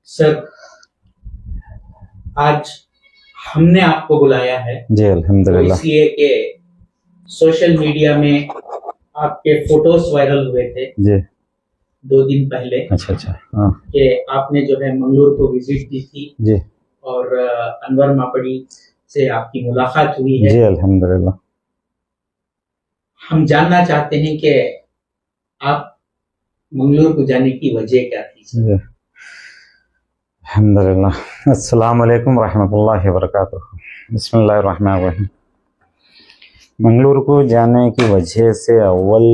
Sir, आज हमने आपको बुलाया है जी अल्हम्दुलिल्लाह। इसलिए कि सोशल मीडिया में आपके फोटोज वायरल हुए थे जी 2 दिन पहले। अच्छा हाँ कि आपने जो है मंगलूर को विजिट दी थी जी और अनवर मापड़ी से आपकी मुलाकात हुई है। जी अल्हम्दुलिल्लाह। हम जानना चाहते हैं कि आप मंगलूर को जाने की वजह क्या थी सर? जी अल्हम्दुलिल्लाह। अस्सलाम वालेकुम रहमतुल्लाहि व बरकातुहू। बिस्मिल्लाहिर रहमानिर रहीम। मंगलूर को जाने की वजह से अव्वल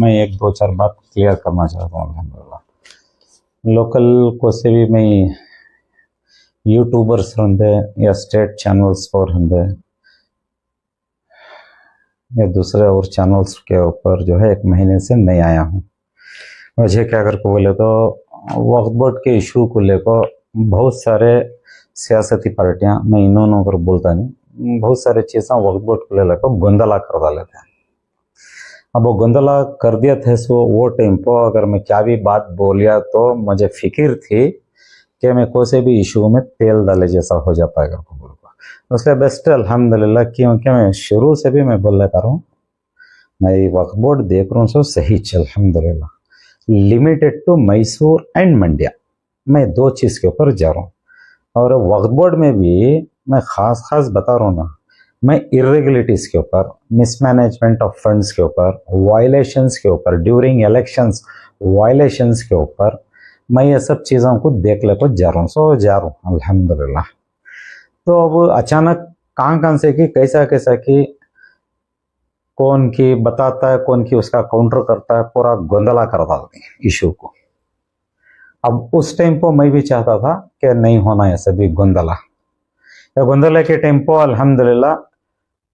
मैं एक दो चार बात क्लियर करना चाहता हूँ। अल्हम्दुलिल्लाह लोकल को से भी मैं यूट्यूबर्स होंगे या स्टेट चैनल्स पर होंगे या दूसरे और चैनल्स के ऊपर जो है 1 महीने से नहीं आया हूँ। वजह क्या अगर को बोले तो वक्फ बोर्ड के इशू को लेकर बहुत सारे सियासती पार्टियां, मैं इन्होंने पर बोलता नहीं, बहुत सारे चीज़ें वक्फ बोर्ड को लेकर गोंदला कर डाले थे। अब वो गोंदला कर दिया थे सो वो टाइम पर अगर मैं क्या भी बात बोलिया तो मुझे फिक्र थी कि मैं कोई से भी इशू में तेल डाले जैसा हो जाता है अगर को बोल को। उसके बेस्ट अल्हम्दुलिल्लाह, क्योंकि मैं शुरू से भी मैं बोल लेता हूँ मैं वक्फ बोर्ड देख रहा हूँ सो सही चल अल्हम्दुलिल्लाह। लिमिटेड टू मैसूर एंड मंडिया, मैं 2 चीज़ के ऊपर जा रहा हूँ। और वक्फ बोर्ड में भी मैं खास बता रहा हूँ ना, मैं इरेगुलरिटीज़ के ऊपर, मिसमैनेजमेंट ऑफ फंड्स के ऊपर, वायलेशंस के ऊपर, ड्यूरिंग इलेक्शंस वायलेशंस के ऊपर मैं ये सब चीज़ों को देख लेकर जा रहा हूँ। सो जा रहा हूँ अल्हम्दुलिल्लाह। तो अब अचानक कहाँ से कि कैसा कि कौन की बताता है, कौन की उसका काउंटर करता है, पूरा गोंदला कर डालते हैं इशू को। अब उस टाइम पर मैं भी चाहता था कि नहीं होना ऐसे भी गोंदला। गोंदला के टाइम पर अल्हम्दुलिल्लाह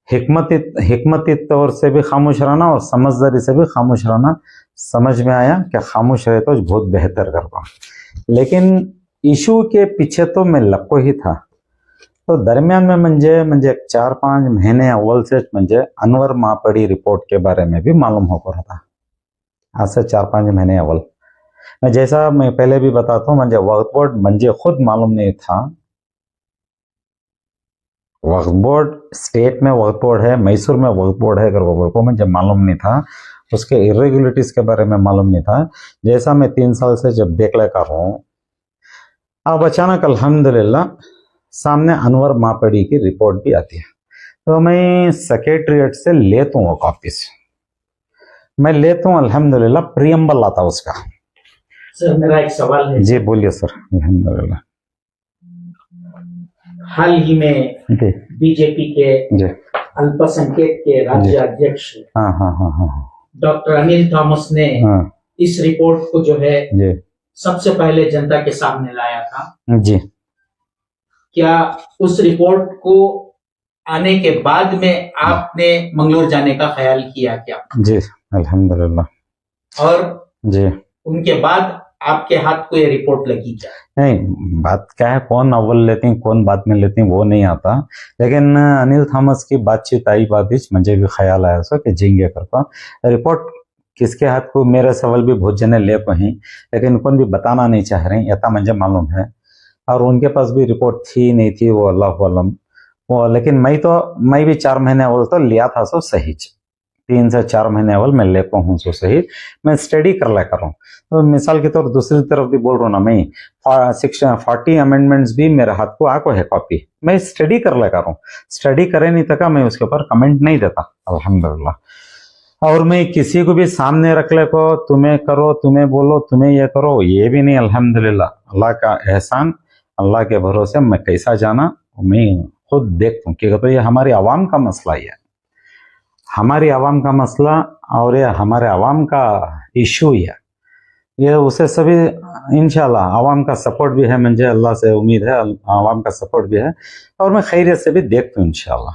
हिकमती तौर से भी खामोश रहना और समझदारी से भी खामोश रहना समझ में आया कि खामोश रहे तो बहुत बेहतर कर पाऊँ। लेकिन इशू के पीछे तो मैं लपको ही था। तो दरमियान में म्हणजे 4-5 महीने अव्वल से म्हणजे अनवर मापड़ी रिपोर्ट के बारे में भी मालूम हो रहा था। आज से 4-5 महीने अव्वल मैं जैसा मैं पहले भी बताता हूँ, म्हणजे वक्फ बोर्ड म्हणजे खुद मालूम नहीं था। वक्फ बोर्ड स्टेट में वक्फ बोर्ड है, मैसूर में वक्फ बोर्ड है, अगर वो को मुझे मालूम नहीं था। उसके इरेगुलरिटीज के बारे में मालूम नहीं था। जैसा मैं 3 साल से जब देख ले कर रहा हूँ, अब अचानक अल्हम्दुलिल्लाह सामने अनवर मापड़ी की रिपोर्ट भी आती है। तो मैं सेक्रेटरीट से लेता हूँ कॉपीज, मैं लेता हूँ अल्हम्दुलिल्लाह, प्रियम्बल आता उसका। सर, मेरा एक सवाल है। जी बोलिए सर। अल्हम्दुलिल्लाह हाल ही में बीजेपी के अल्पसंख्यक के राज्य अध्यक्ष डॉक्टर अनिल थॉमस ने इस रिपोर्ट को जो है सबसे पहले जनता के सामने लाया था जी। क्या उस रिपोर्ट को आने के बाद में आपने मंगलूर जाने का ख्याल किया क्या? जी अल्हम्दुलिल्लाह। और जी उनके बाद आपके हाथ को ये रिपोर्ट लगी क्या? नहीं, बात क्या है, कौन अव्वल लेते हैं कौन बाद में लेते हैं वो नहीं आता। लेकिन अनिल थॉमस की बातचीत आई बाद मुझे भी ख्याल आया उसका कि झिंगे करता रिपोर्ट किसके हाथ को। मेरे सवाल भी बहुत जने ले को हैं, लेकिन कौन भी बताना नहीं चाह रहे, यथा मुझे मालूम है। और उनके पास भी रिपोर्ट थी नहीं थी वो अल्लाह आलम वो। लेकिन मैं भी 4 महीने अव्वल तो लिया था सो सही, 3 से 4 महीने अव्वल मैं लेता हूँ सो सही, मैं स्टडी कर ले कर रहा हूँ। तो मिसाल के तौर दूसरी तरफ भी बोल रहा हूँ ना, मैं 40 अमेंडमेंट्स भी मेरे हाथ को आको है कॉपी, मैं स्टडी कर ले कर रहा हूँ। स्टडी करे नहीं तक मैं उसके ऊपर कमेंट नहीं देता अल्हम्दुलिल्लाह। और मैं किसी को भी सामने रख ले को तुम्हें करो, तुम्हें बोलो, तुम्हें ये करो, ये भी नहीं अल्हम्दुलिल्लाह। अल्लाह का एहसान, अल्लाह के भरोसे मैं कैसा जाना मैं खुद देखता हूँ। क्या तो ये हमारी आवाम का मसला ही है, हमारी आवाम का मसला और ये हमारे आवाम का इशू है। ये उसे सभी इंशाल्लाह आवाम का सपोर्ट भी है, मुझे अल्लाह से उम्मीद है आवाम का सपोर्ट भी है, और मैं खैरियत से भी देखता हूँ इंशाल्लाह।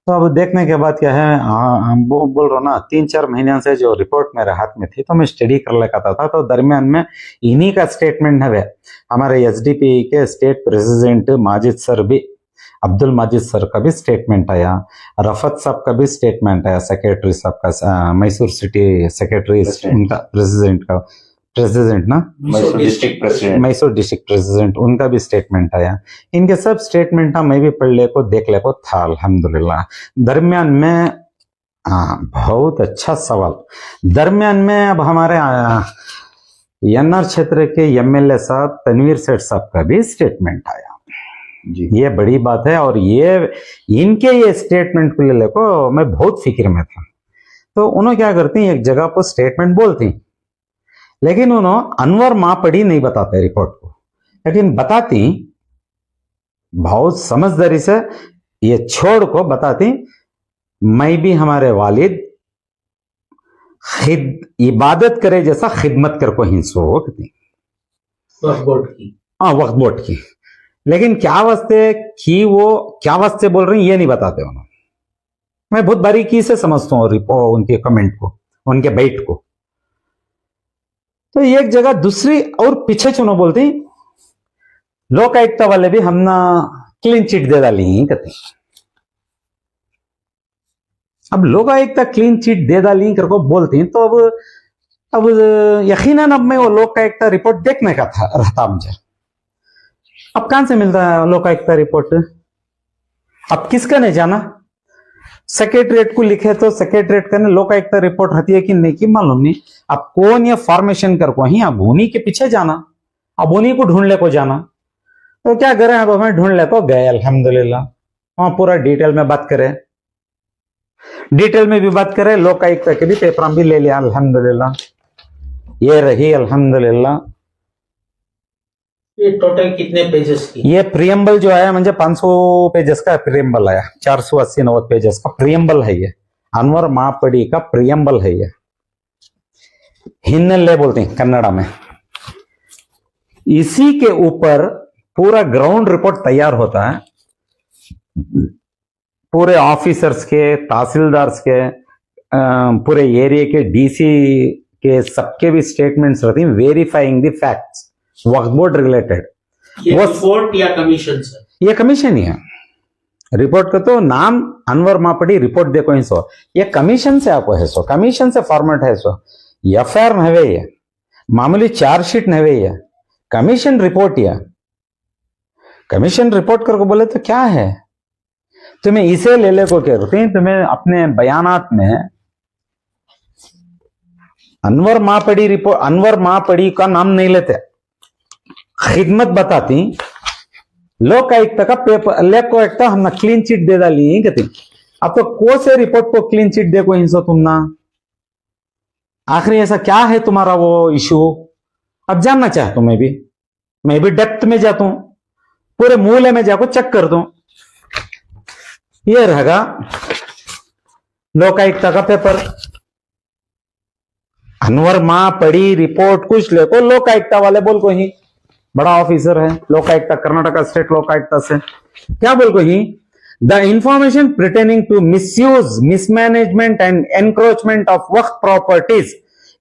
तो अब देखने के बाद क्या है, वो बोल रहा ना 3-4 महीने से जो रिपोर्ट मेरे हाथ में थी तो मैं स्टडी कर लेता था। तो दरमियान में इन्हीं का स्टेटमेंट है, हमारे एसडीपी के स्टेट प्रेसिडेंट माजिद सर भी, अब्दुल माजिद सर का भी स्टेटमेंट आया, रफत साहब का भी स्टेटमेंट आया, सेक्रेटरी साहब का, मैसूर सिटी सेक्रेटरी उनका प्रेसिडेंट का प्रेसिडेंट ना, Mysore district president, Mysore district president, उनका भी स्टेटमेंट आया। इनके सब स्टेटमेंट मैं भी पढ़ ले को देख ले को था अल्हम्दुलिल्लाह। दरमियान में बहुत अच्छा सवाल। दरमियान में अब हमारे एनआर क्षेत्र के एमएलए साहब तनवीर सेठ साहब का भी स्टेटमेंट आया जी। ये बड़ी बात है, और ये इनके ये स्टेटमेंट को ले को मैं बहुत फिक्र में था। तो उन्होंने क्या करती, एक जगह पर स्टेटमेंट बोलती, लेकिन उन्होंने अनवर मापड़ी नहीं बताते रिपोर्ट को, लेकिन बताती बहुत समझदारी से, ये छोड़ को बताती मैं भी हमारे वालिद इबादत करे जैसा खिदमत कर को हिंसो वक्फ बोर्ड की, वक्त बोर्ड की, लेकिन क्या वास्ते कि वो क्या वास्ते बोल रही ये नहीं बताते उन्होंने। मैं बहुत बारीकी से समझता हूँ उनके कमेंट को, उनके बैठ को। तो एक जगह दूसरी और पीछे चुनो बोलती, लोक आयुक्त वाले भी हमना क्लीन चिट दे डाली कहते। अब लोक आयुक्त क्लीन चिट दे डाली करको बोलती, तो अब यकीनन अब मैं वो लोक आयुक्त रिपोर्ट देखने का था रहता मुझे। अब कहां से मिलता है लोक आयुक्त रिपोर्ट? अब किसका नहीं जाना? सेक्रेटरीट को लिखे तो सेक्रेटरीट का लोक आयुक्त रिपोर्ट रहती है कि नहीं की मालूम नहीं। अब कौन ये फॉर्मेशन कर को ही, अब उन्हीं के पीछे जाना, अब उन्हीं को ढूंढ ले को जाना। तो क्या करें, अब हमें ढूंढ ले को गए अल्हम्दुलिल्लाह। वहां पूरा डिटेल में बात करें, डिटेल में भी बात करें, लोक आयुक्त के भी पेपर भी ले लिया अल्हम्दुलिल्लाह। ये रही अल्हम्दुलिल्लाह। ये टोटल कितने पेजेस की? ये प्रियम्बल जो आया मुझे 500 पेजेस का प्रियम्बल आया, 480-90 पेजेस का प्रियम्बल है ये, अनवर मापड़ी का प्रियम्बल है ये, हिन्नले बोलते हैं कन्नड़ा में। इसी के ऊपर पूरा ग्राउंड रिपोर्ट तैयार होता है, पूरे ऑफिसर्स के, तहसीलदार्स के, पूरे एरिया के डीसी के, सबके भी स्टेटमेंट्स रहती हैं verifying the facts Waqf board related. ये रिपोर्ट या कमीशन से? ये कमीशन ही है। रिपोर्ट का तो नाम अनवर मापड़ी रिपोर्ट देखो ही सो, ये कमीशन से आपको है सो, कमीशन से फॉर्मेट है सो, एफआईआर नवे ये मामूली चार्जशीट नवे ये कमीशन रिपोर्ट, या कमीशन रिपोर्ट करके बोले तो क्या है, तुम्हें इसे ले ले को कहते हैं, तुम्हें अपने बयानात में अनवर मापड़ी रिपोर्ट, अनवर मापड़ी का नाम नहीं लेते, खिदमत बताती, लोक आयुक्त का पेपर लेको एक हमने क्लीन चिट दे डाली कहती। अब तो को से रिपोर्ट को क्लीन चिट देखो हिंसो तुम ना, आखिरी ऐसा क्या है तुम्हारा वो इशू? अब जानना चाहता हूं मैं भी डेप्थ में जाता हूं, पूरे मूल्य में जाकर चेक कर दूं। ये रहेगा लोक आयुक्त का पेपर, अनवर मापड़ी रिपोर्ट कुछ लेको लोक आयुक्त वाले बोल को ही, बड़ा ऑफिसर है लोक आयुक्त कर्नाटक स्टेट लोक आयुक्त से, क्या बोल को ही, the information pertaining to misuse, mismanagement and encroachment of Waqf properties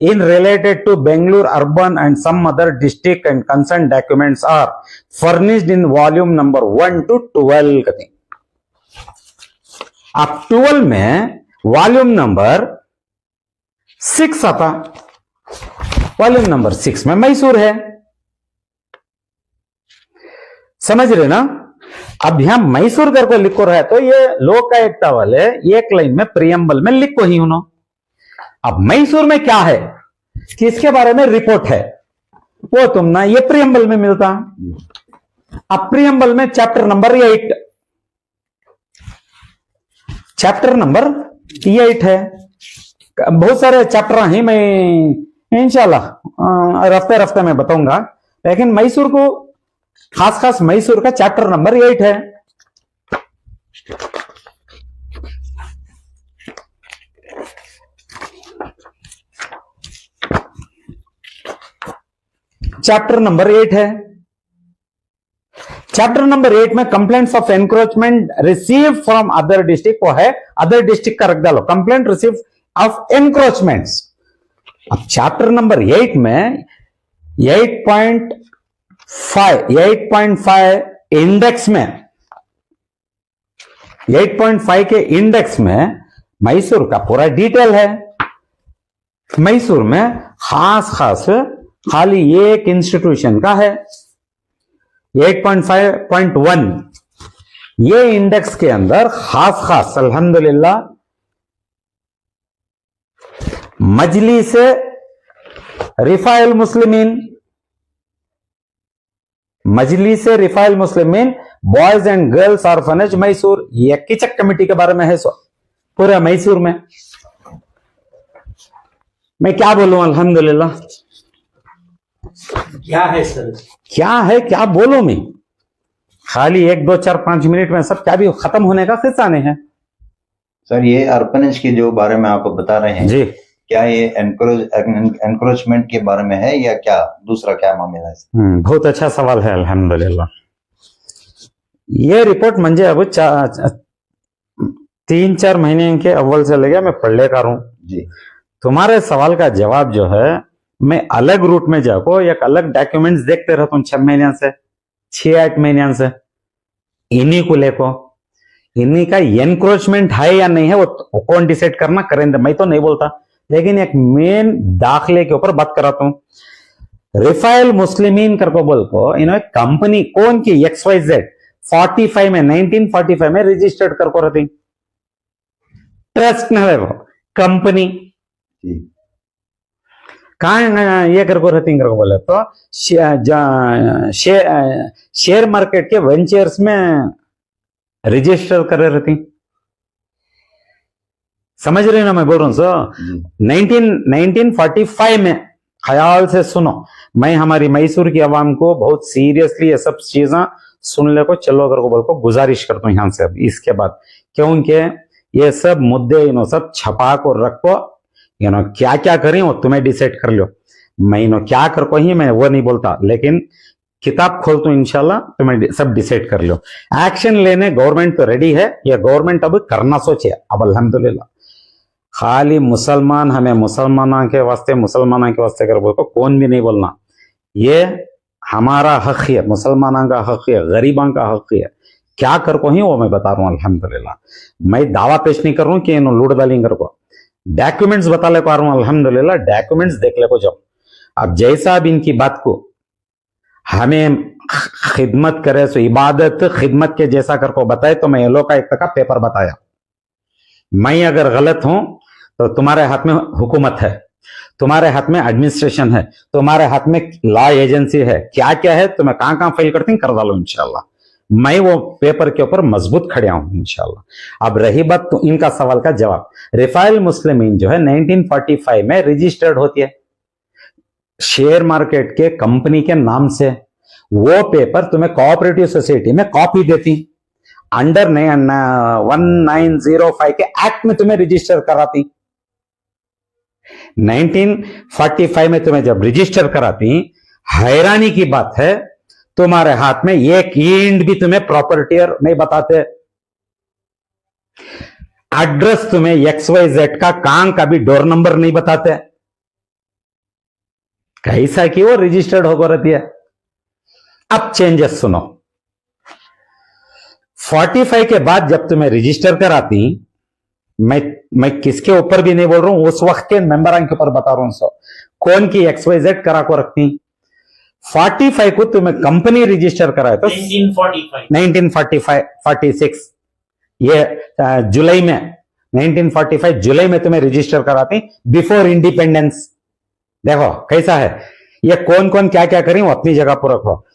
in related to Bangalore urban and some other district and concerned documents are furnished in volume number 1 to 12 कहते हैं। अब 12 में वॉल्यूम नंबर 6 आता, वॉल्यूम नंबर 6 में मैसूर है, समझ रहे ना। अब यहां मैसूर कर को लिखो रहा है, तो ये लोक आयुक्त वाले एक लाइन में प्रियम्बल में लिखो ही उन्होंने। अब मैसूर में क्या है, किसके बारे में रिपोर्ट है, वो तुम ना ये प्रियम्बल में मिलता। अब प्रियम्बल में चैप्टर नंबर 8, चैप्टर नंबर 8 है, बहुत सारे चैप्टर हैं, मैं इंशाल्लाह रफ्ते रफ्ते में बताऊंगा, लेकिन मैसूर को खास मैसूर का चैप्टर नंबर 8 है। चैप्टर नंबर 8 है। चैप्टर नंबर 8 में complaints of encroachment receive from other district, वो है अदर डिस्ट्रिक्ट का रख डालो, कंप्लेंट रिसीव ऑफ एनक्रोचमेंट्स। अब चैप्टर नंबर 8 में 8.5 इंडेक्स में, 8.5 के इंडेक्स में मैसूर का पूरा डिटेल है। मैसूर में खास खाली एक इंस्टीट्यूशन का है 8.5.1। ये इंडेक्स के अंदर खास अल्हम्दुलिल्लाह Majlis Rifail Muslimeen boys and girls orphanage Mysore, ये किचक कमेटी के बारे में है सो पूरा मैसूर में। मैं क्या बोलूं, अल्हम्दुलिल्लाह क्या है सर, क्या है क्या बोलूं मैं, खाली 1 2 4 5 मिनट में सब क्या भी खत्म होने का किस्सा नहीं है। सर ये अर्पनेज के जो बारे में आप बता रहे हैं जी, क्या ये एनक्रोचमेंट के बारे में है या क्या दूसरा क्या मामला है? बहुत अच्छा सवाल है अल्हम्दुलिल्लाह। ये रिपोर्ट म्हणजे अब 3-4 महीने के अव्वल से लगे मैं पढ़ ले कर हूं जी। तुम्हारे सवाल का जवाब जो है मैं अलग रूट में जाको एक अलग डॉक्यूमेंट्स देखते रहता हूं 6 महीने से 6-8 महीने से। इन्हीं को लेको इन्हीं का एनक्रोचमेंट है या नहीं है वो कौन डिसाइड करना करेंगे, मैं तो नहीं बोलता, लेकिन एक मेन दाखिले के ऊपर बात कराता हूं। रिफाइल मुस्लिमीन करको बोल को इन्होंने कंपनी कौन की XYZ 45 में 1945 में रजिस्टर्ड करको रहती, ट्रस्ट न है वो कंपनी कहा ये करको रहती करको बोले तो शेयर मार्केट के वेंचर्स में रजिस्टर कर रहती। समझ रहे ना मैं बोल रहा हूं सर। 1945 में ख्याल से सुनो, मैं हमारी मैसूर की आवाम को बहुत सीरियसली ये सब चीजें सुनने को चलो अगर को बोल को गुजारिश करता हूं यहां से अब इसके बाद, क्योंकि ये सब मुद्दे सब छपा को रखो, क्या क्या करें वो तुम्हें डिसाइड कर लो। मैं क्या कर को ही मैं वो नहीं बोलता, लेकिन किताब खोल तो इंशाल्लाह तुम्हें सब डिसाइड कर लो। एक्शन लेने गवर्नमेंट तो रेडी है, ये गवर्नमेंट अब करना सोचे अब अल्हम्दुलिल्लाह। खाली मुसलमान हमें मुसलमानों के वास्ते कर बोल को कौन भी नहीं बोलना, ये हमारा हक है, मुसलमानों का हक है, गरीबों का हक है। क्या कर को ही वो मैं बता रहा हूं अल्हम्दुलिल्लाह। मैं दावा पेश नहीं कर रहा हूं कि इन्होंने लूट डाली कर को, डॉक्यूमेंट्स बता ले पा रहा हूं अल्हम्दुलिल्लाह, डॉक्यूमेंट्स देख ले को जाओ। अब जैसा अब इनकी बात को हमें खिदमत करे सो इबादत खिदमत के जैसा कर को बताए तो मैं ये लोग का एक का पेपर बताया। मैं अगर गलत हूं तो तुम्हारे हाथ में हुकूमत है, तुम्हारे हाथ में एडमिनिस्ट्रेशन है, तुम्हारे हाथ में लॉ एजेंसी है, क्या क्या है तुम्हें कहां फाइल करती कर डालो इंशाल्लाह। मैं वो पेपर के ऊपर मजबूत खड़े हूं इंशाल्लाह। अब रही बात तो इनका सवाल का जवाब, रिफाइल मुस्लिमीन जो है 1945 में रजिस्टर्ड होती है शेयर मार्केट के कंपनी के नाम से। वो पेपर तुम्हें कोऑपरेटिव सोसाइटी में कॉपी देती, अंडर 1905 के एक्ट में तुम्हें रजिस्टर कराती। 1945 में तुम्हें जब रजिस्टर कराती, हैरानी की बात है तुम्हारे हाथ में एक इंड भी तुम्हें प्रॉपर्टीयर नहीं बताते, एड्रेस तुम्हें XYZ का काम का भी डोर नंबर नहीं बताते, कैसा कि वो रजिस्टर्ड होकर रहती है। अब चेंजेस सुनो, 45 के बाद जब तुम्हें रजिस्टर कराती, मैं किसके ऊपर भी नहीं बोल रहा हूं, उस वक्त के मेंबर के ऊपर बता रहा हूं सो कौन की XYZ करा को रखती। 45 को तुम्हें कंपनी रजिस्टर कराए तो 1946 ये जुलाई में 1945 जुलाई में तुम्हें रजिस्टर कराती बिफोर इंडिपेंडेंस। देखो कैसा है, ये कौन कौन क्या क्या करें वो अपनी जगह पर रखो।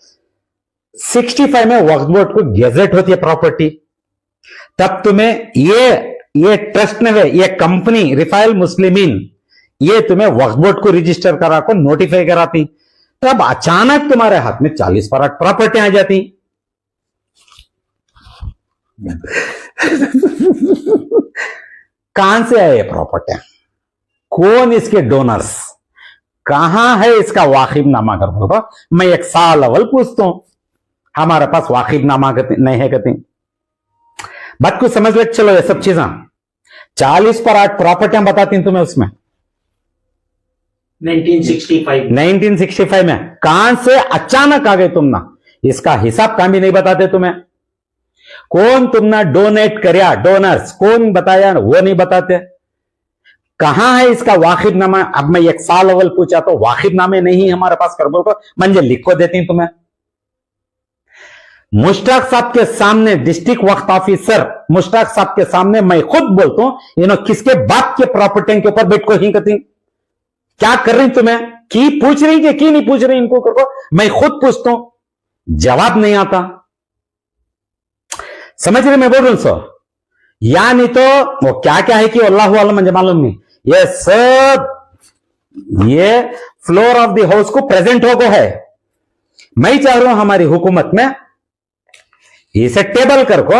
65 में वक्फ बोर्ड को गेजेट होती है प्रॉपर्टी, तब तुम्हें ये ट्रस्ट में है, ये कंपनी रिफाइल मुस्लिमीन ये तुम्हें वक्फ बोर्ड को रजिस्टर करा को नोटिफाई कराती, तब अचानक तुम्हारे हाथ में 40% प्रॉपर्टी आ जाती। कहां से आए ये प्रॉपर्टी, कौन इसके डोनर्स, कहां है इसका वाकिबनामा कर बोलो। मैं एक साल अव्वल पूछता हूं, हमारे पास वाकिबनामा नहीं है कहते। बात को समझ ले चलो, ये सब चीजें 40% प्रॉपर्टियां बताती हैं तुम्हें उसमें। 1965 में कहां से अचानक आ गए तुम ना, इसका हिसाब काम भी नहीं बताते तुम्हें। कौन तुमने डोनेट करया, डोनर्स कौन बताया वो नहीं बताते, कहां है इसका वाकिफनामा? अब मैं एक साल अव्वल पूछा तो वाकिफनामे नहीं हमारे पास, कर बोल को मंजे लिख को देती तुम्हें। मुश्ताक साहब के सामने, डिस्ट्रिक्ट वक्फ ऑफिसर मुश्ताक साहब के सामने मैं खुद बोलता हूं, इन्हों किसके बाप के प्रॉपर्टी के ऊपर बैठ को ही करती, क्या कर रही तुम्हें, की पूछ रही कि की नहीं पूछ रही इनको को, मैं खुद पूछता हूं, जवाब नहीं आता। समझ रहे मैं बोल रहा हूं सर? या नहीं तो वो क्या क्या है कि अल्लाह आलम मुझे मालूम नहीं, ये सब ये फ्लोर ऑफ द हाउस को प्रेजेंट होगो है। मैं चाह रहा हूं हमारी हुकूमत में इसे टेबल कर को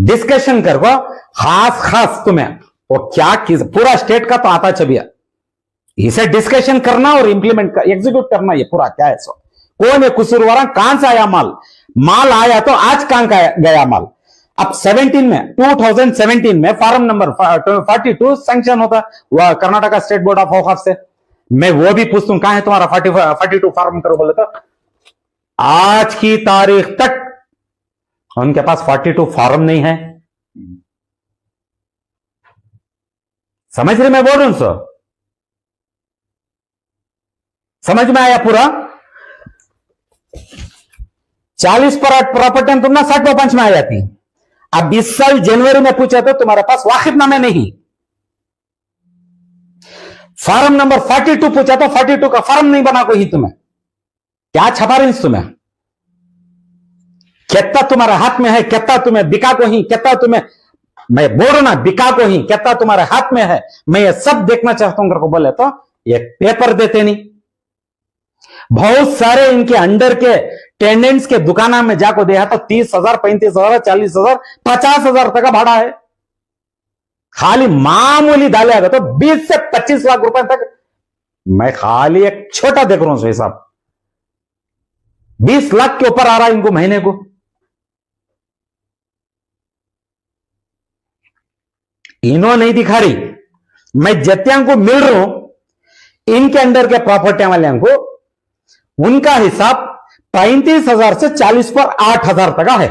डिस्कशन कर को, खास तुम्हें वो क्या किस पूरा स्टेट का तो आता छबिया, इसे डिस्कशन करना और इंप्लीमेंट कर, एग्जीक्यूट करना, ये पूरा क्या है सो, कौन है कसूरवारा, कहां से आया माल आया तो आज कहां का गया माल। अब 17 में 2017 में फार्म नंबर 42 सैंक्शन होता वह कर्नाटका स्टेट बोर्ड ऑफ वक्फ से, मैं वो भी पूछता हूं कहां है तुम्हारा 42 फार्म करो बोले तो आज की तारीख तक उनके पास 42 फॉर्म नहीं है। समझ रहे मैं बोल रहा हूं सर? समझ में आया पूरा? 40 पर 8 प्रॉपर्टी तुम ना 60 में आ जाती। अब इस साल जनवरी में पूछा तो तुम्हारे पास वाकिफनामे नहीं, फॉर्म नंबर 42 पूछा तो 42 का फॉर्म नहीं बना कोई तुम्हें, क्या छपा रही तुम्हें, कितना तुम्हारे हाथ में है, कितना तुम्हें बिका को ही, कितना तुम्हें, मैं बोल रहा ना बिका को ही, कितना तुम्हारे हाथ में है, मैं ये सब देखना चाहता हूं करके बोले तो ये पेपर देते नहीं। बहुत सारे इनके अंडर के टेंडेंट्स के दुकाना में जाको देखा तो 30,000, 35,000, 40,000, 50,000 तक का भाड़ा है। खाली मामूली डालेगा तो 20 से 25 लाख रुपए तक। मैं खाली एक छोटा देख रहा हूं हिसाब, 20 लाख के ऊपर आ रहा है इनको महीने को। इन्हों नहीं दिखा रही, मैं जत्यां को मिल रहा हूं इनके अंडर के प्रॉपर्टी वाले को, उनका हिसाब 35,000 से 40 पर 8,000 तक है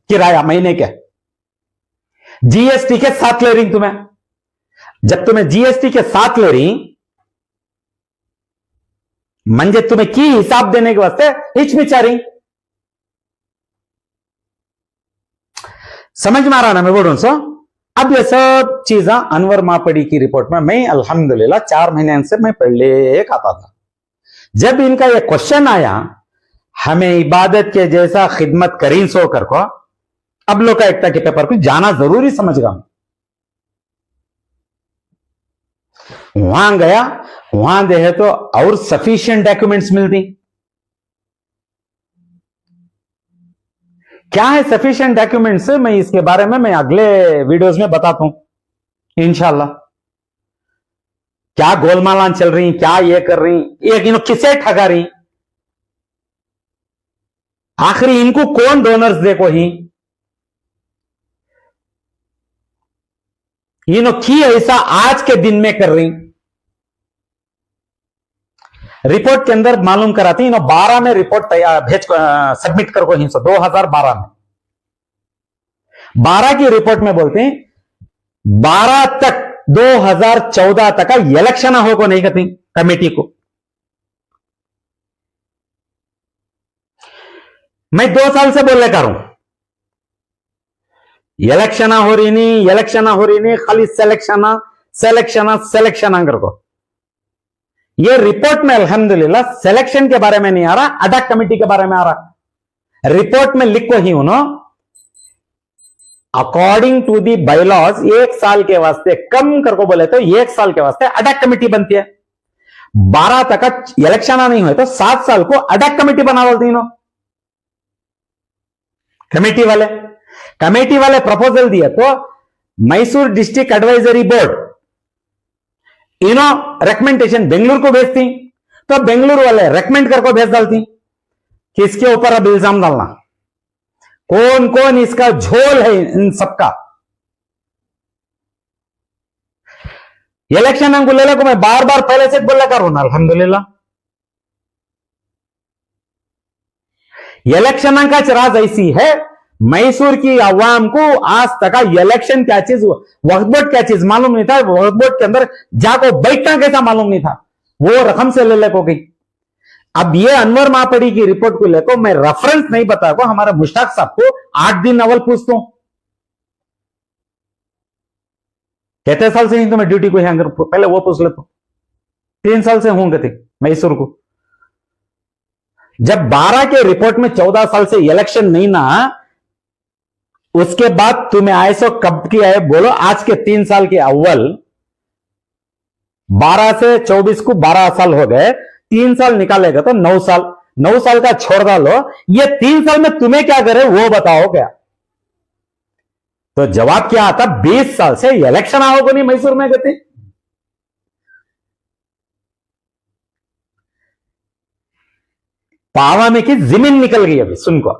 किराया महीने के, जीएसटी के साथ ले रही तुम्हें। जब तुम्हें जीएसटी के साथ ले रही मंजे तुम्हें की हिसाब देने के वास्ते हिचमिचा रही। समझ में आ रहा ना मैं बोल रहा हूं सो? अब ये सब चीजें अनवर मापड़ी की रिपोर्ट में मैं अल्हम्दुलिल्लाह 4 महीने से मैं पहले एक आता था। जब इनका ये क्वेश्चन आया हमें इबादत के जैसा खिदमत करीन सो कर को, अब लोग का एकता के पेपर को जाना जरूरी समझ रहा हूं। वहां गया, वहां देखे तो और सफिशिएंट डॉक्यूमेंट्स मिलती। क्या है सफिशिएंट डॉक्यूमेंट्स, मैं इसके बारे में मैं अगले वीडियोस में बताता हूं इंशाल्लाह। क्या गोलमालां चल रही, क्या ये कर रही, एक इन्हों किसे ठगा रही, आखिरी इनको कौन डोनर्स देखो ही, इन्हों की ऐसा आज के दिन में कर रही। रिपोर्ट के अंदर मालूम कराती इन्हों 12 में रिपोर्ट तैयार भेज सबमिट कर को ही 2012 में 12 की रिपोर्ट में बोलते हैं 12 तक 2014 तक का इलेक्शन हो को नहीं करती कमेटी को। मैं 2 साल से बोलने कर रहा हूं इलेक्शन हो रही नहीं, इलेक्शन हो रही नहीं, खाली सिलेक्शन कर को। ये रिपोर्ट में अल्हम्दुलिल्लाह सिलेक्शन के बारे में नहीं आ रहा, अडक कमेटी के बारे में आ रहा। रिपोर्ट में लिखो ही उन्होंने अकॉर्डिंग टू दी बायलॉज 1 साल के वास्ते कम करको बोले तो 1 साल के वास्ते अडक कमेटी बनती है। 12 तक इलेक्शन नहीं हुए तो 7 साल को अडक कमेटी बना बोलती इन्हों। कमेटी वाले प्रपोजल दिए तो मैसूर डिस्ट्रिक्ट एडवाइजरी बोर्ड इन्हों रेकमेंडेशन बेंगलुरु को भेजती, तो बेंगलुरु वाले रेकमेंड करको भेज डालती किसके ऊपर अब इल्जाम डालना, कौन कौन इसका झोल है इन सबका। इलेक्शन को ले को मैं बार बार पहले से बोला करूं ना अल्हम्दुलिल्लाह। इलेक्शन का राज ऐसी है मैसूर की अवाम को आज तक इलेक्शन क्या चीज, वक्फ बोर्ड क्या चीज मालूम नहीं था। वक्फ बोर्ड के अंदर जाको बैठना कैसा मालूम नहीं था, वो रकम से ले को गई। अब ये अनवर मापड़ी की रिपोर्ट को लेकर मैं रेफरेंस नहीं बता को हमारे मुश्ताक साहब को 8 दिन अव्वल पूछता हूं, कितने साल से ही तो मैं ड्यूटी को है, पहले वो पूछ लेता हूं। 3 साल से होंगे थे मैसूर को। जब 12 के रिपोर्ट में 14 साल से इलेक्शन नहीं ना, उसके बाद तुम्हें आईएसओ कब की आए बोलो। आज के 3 साल के अव्वल 12 से 24 को 12 साल हो गए, 3 साल निकालेगा तो 9 साल। 9 साल का छोड़ डालो, ये 3 साल में तुम्हें क्या करे वो बताओ क्या। तो जवाब क्या आता, 20 साल से इलेक्शन आओगे नहीं मैसूर में गए। पावा में की जमीन निकल गई अभी, सुन को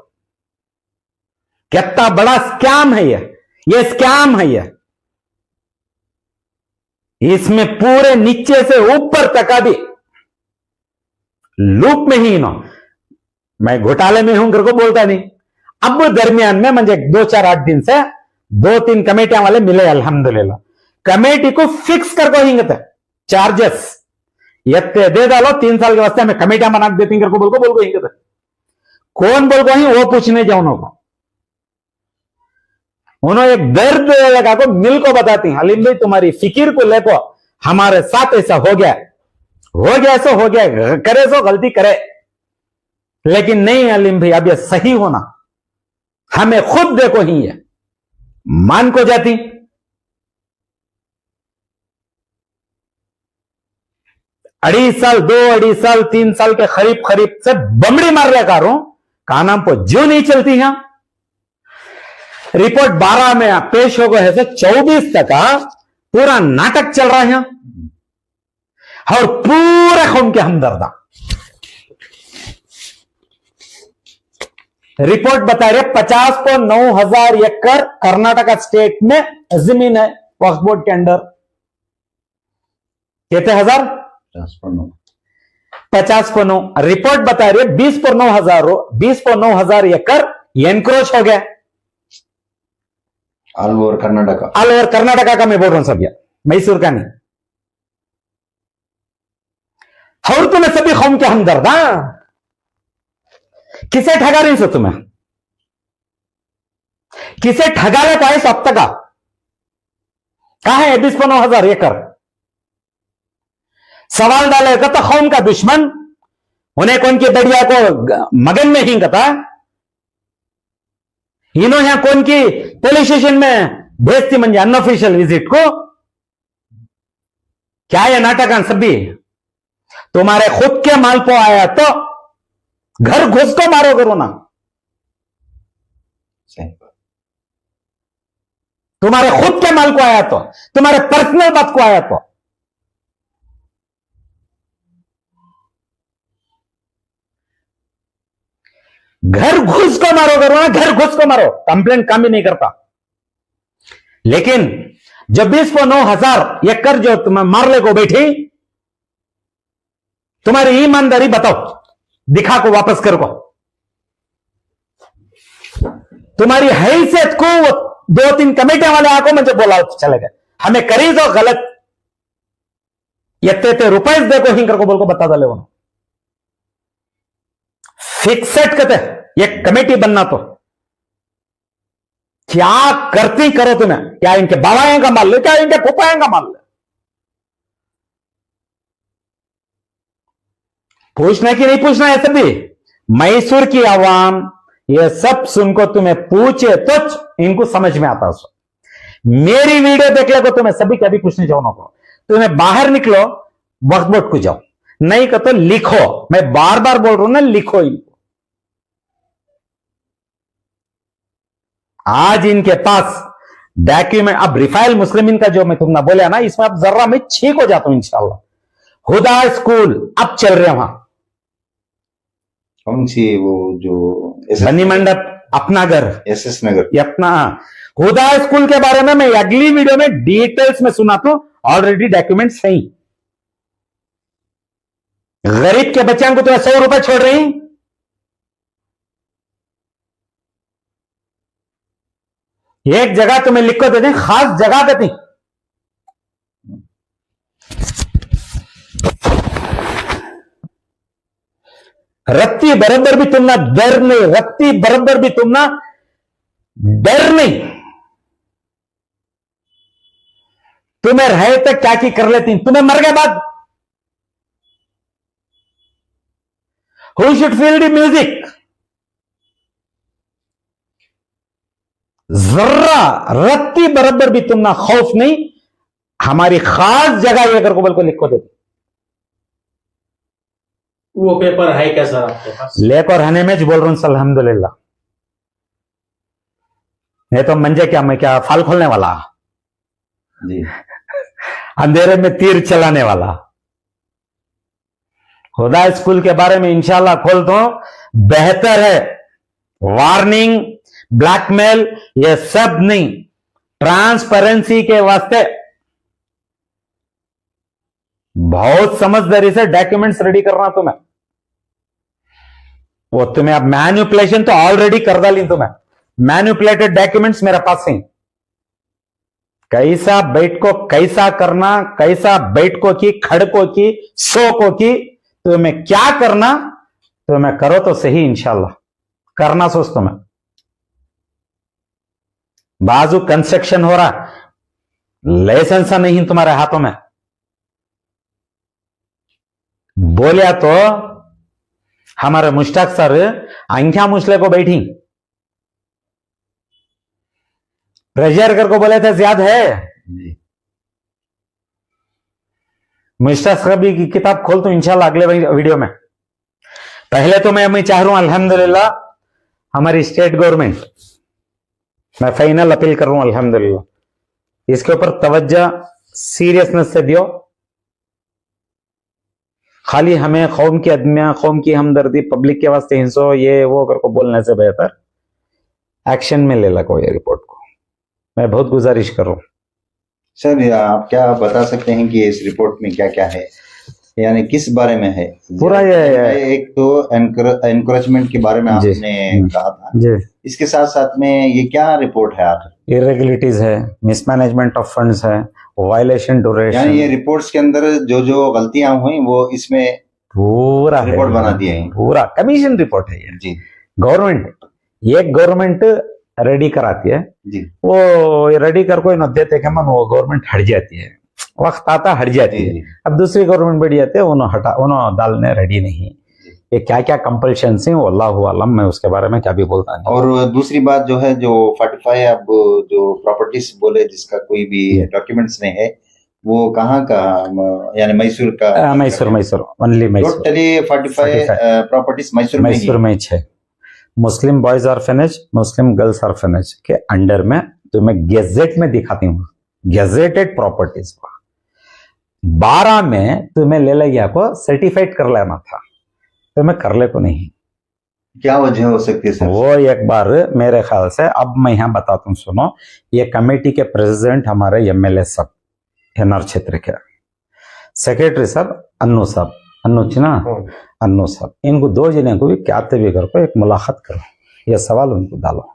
कितना बड़ा स्कैम है ये स्कैम है ये। इसमें पूरे नीचे से ऊपर तक अभी लूप में ही ना, मैं घोटाले में हूं घर को बोलता नहीं। अब दरमियान में मुझे 2-4-8 दिन से 2-3 कमेटियां वाले मिले अल्हम्दुलिल्लाह। कमेटी को फिक्स कर को हिंगते चार्जेस ये दे डालो, 3 साल के वास्ते हमें कमेटियां बना देती कर को बोल को हिंगते। कौन बोल को ही वो पूछने जाओ उनको, उन्होंने एक दर्द लगा को मिल को बताती हैं, हलीम भाई तुम्हारी फिक्र को लेको हमारे साथ ऐसा हो गया ऐसा हो गया, करे सो गलती करे, लेकिन नहीं हलीम भाई अब ये सही होना हमें खुद देखो ही है, मान को जाती। अढ़ी साल 3 साल के खरीब से बमड़ी मार लिया कारों का नाम पर जो नहीं चलती है। रिपोर्ट 12 में पेश हो गए से 24 तक पूरा नाटक चल रहा है और पूरे कौम के हमदर्दा। रिपोर्ट बता रहे 50,900 एकड़ कर्नाटका स्टेट में जमीन है वक्फ बोर्ड के अंडर। कितने हजार? 50,900। रिपोर्ट बता रही है 20,900 एकड़ एनक्रोच हो गया all over Karnataka. All over Karnataka का मैं बोल रहा हूं, सब ये मैसूर का नहीं। और तुम्हें सभी कौम के हमदर्द, किसे ठगा रही सो तुम्हें, किसे ठगा ले पाए सब तक कहा है 20,900 एकड़। सवाल डालेगा तो कौम का दुश्मन उन्हें कौन की बढ़िया को मगन में ही कथा, इन्होंने यहां कौन की पुलिस स्टेशन में भेजती मंजे अनऑफिशियल विजिट को। क्या ये नाटक सभी तुम्हारे खुद के माल को आया तो घर घुस को मारो करो ना, तुम्हारे खुद के माल को आया तो, तुम्हारे पर्सनल बात को आया तो घर घुस को मारो करो ना, घर घुस को मारो। कंप्लेंट काम ही नहीं करता, लेकिन जब 20,900 एकड़ जो तुम्हें मारने को बैठी, तुम्हारी ईमानदारी बताओ, दिखा को वापस कर को। तुम्हारी हैसियत को 2-3 कमेटियां वाले आको मुझे बोला चले गए, हमें करी तो गलत इतने रुपए देखो हिंकर को बोल को बता डाले वो फिक्सेड कहते एक कमेटी बनना तो क्या करती करो तुम्हें, क्या इनके बाबाएं का माल ले, क्या इनके फुफाएं का माल ले, पूछना कि नहीं पूछना है सभी। मैसूर की आवाम ये सब सुनको तुम्हें पूछे तो इनको समझ में आता है। मेरी वीडियो देख ले को तुम्हें सभी कभी पूछने जाओ ना को, तुम्हें बाहर निकलो वक्फ बोर्ड को जाओ, नहीं को तो लिखो, मैं बार बार बोल रहा हूं ना, लिखो इनको। आज इनके पास डॉक्यूमेंट, अब रिफाइल मुस्लिमीन का जो मैं तुमने बोला ना, इसमें अब जर्रा मैं ठीक हो जाता हूं इंशाल्लाह। हुदा स्कूल अब चल रहे वहां, कौन सी वो जो बनी मंडप अपना घर एसएस नगर, ये अपना हुदा स्कूल के बारे में मैं अगली वीडियो में डिटेल्स में सुनाता हूं। ऑलरेडी डॉक्यूमेंट सही, गरीब के बच्चों को तो 100 रुपए छोड़ रही, एक जगह तुम्हें लिख को देते हैं, खास जगह देती। रत्ती बराबर भी तुम ना डर नहीं, रत्ती बराबर भी तुम ना डर नहीं। तुम्हें रहे तो क्या की कर लेती, तुम्हें मर गए बाद। Who should feel the music. जर्रा रत्ती बराबर भी तुम ना खौफ नहीं, हमारी खास जगह ये अगर को बिल्कुल लिखो देती। वो पेपर है क्या सर आपके पास? लेकर रहने में बोल रहा हूं अल्हम्दुलिल्लाह। नहीं तो मंजे क्या, मैं क्या फाल खोलने वाला जी। अंधेरे में तीर चलाने वाला। खुदा स्कूल के बारे में इंशाल्लाह खोल दो, बेहतर है। वार्निंग, ब्लैकमेल ये सब नहीं, ट्रांसपेरेंसी के वास्ते बहुत समझदारी से डॉक्यूमेंट्स रेडी करना तुम्हें। वो तुम्हें अब मैन्युपुलेशन तो ऑलरेडी कर डाली तुम्हें, मैन्युपुलेटेड डॉक्यूमेंट्स मेरे पास हैं। कैसा बैठको कैसा करना, कैसा बैठको की, खड़को की, सोको की, तुम्हें क्या करना तुम्हें करो तो सही इंशाल्लाह। करना सोच तुम्हें। बाजू कंस्ट्रक्शन हो रहा, लाइसेंस नहीं तुम्हारे हाथों में, बोलिया तो हमारे मुश्ताक सर अंख्या मुश्ले को बैठी प्रेशर कर को बोले थे ज्यादा है। मुश्ताक सर की किताब खोल तो इंशाल्लाह अगले वीडियो में। पहले तो मैं चाह रहा हूं अल्हम्दुलिल्लाह हमारी स्टेट गवर्नमेंट, मैं फाइनल अपील कर रहा हूं अल्हम्दुलिल्लाह, इसके ऊपर तवज्जो सीरियसनेस से दियो। खाली हमें कौम की अदमिया, कौम की हमदर्दी, पब्लिक के वास्ते हिंसो ये वो कर को बोलने से बेहतर एक्शन में ले ला कोई रिपोर्ट को, मैं बहुत गुजारिश कर रहा हूं। सर आप क्या बता सकते हैं कि इस रिपोर्ट में क्या क्या है, यानी किस बारे में है पूरा? ये एक तो एनकरेजमेंट के बारे में आपने कहा था जी, इसके साथ साथ में ये क्या रिपोर्ट है आखिर? इरेगुलरिटीज है, मिसमैनेजमेंट ऑफ फंड्स है, वायलेशन ड्यूरेशन, यानी ये रिपोर्ट्स के अंदर जो जो गलतियां हुई वो इसमें पूरा रिपोर्ट बना दिया है। पूरा कमीशन रिपोर्ट है ये। जी गवर्नमेंट, एक गवर्नमेंट रेडी कराती है, जी। वो रेडी कर कोई न देते कि मन वो गवर्नमेंट हट जाती है, वक्त आता हट जाती है। अब दूसरी गवर्नमेंट बैठ जाती है, उन्होंने डालने रेडी नहीं। ये क्या क्या कंपल्शन है वो अल्लाह आलम, मैं उसके बारे में क्या भी बोलता नहीं। और दूसरी बात जो है, जो 45 अब जो प्रॉपर्टीज बोले जिसका कोई भी डॉक्यूमेंट्स नहीं है, वो कहाँ का, यानी मैसूर का? Mysore only Mysore. Totally 45 properties Mysore में 6 Muslim boys orphanage, Muslim girls orphanage के अंडर में तुम्हें गेजेट में दिखाती हूँ, गेजेटेड प्रॉपर्टीज को 12 में तुम्हें ले लिया को सर्टिफाइड कर लेना था, तुम्हें कर ले को नहीं। क्या वजह हो सकती है सर? वो एक बार मेरे ख्याल से, अब मैं यहाँ बताता हूँ सुनो, ये कमेटी के प्रेसिडेंट हमारे एमएलए सब एनआर क्षेत्र के, सेक्रेटरी साहब अन्नू साहब, अन्नू साहब, इनको 2 जने को भी क्या भी करो, एक मुलाकात करो, ये सवाल उनको डालो।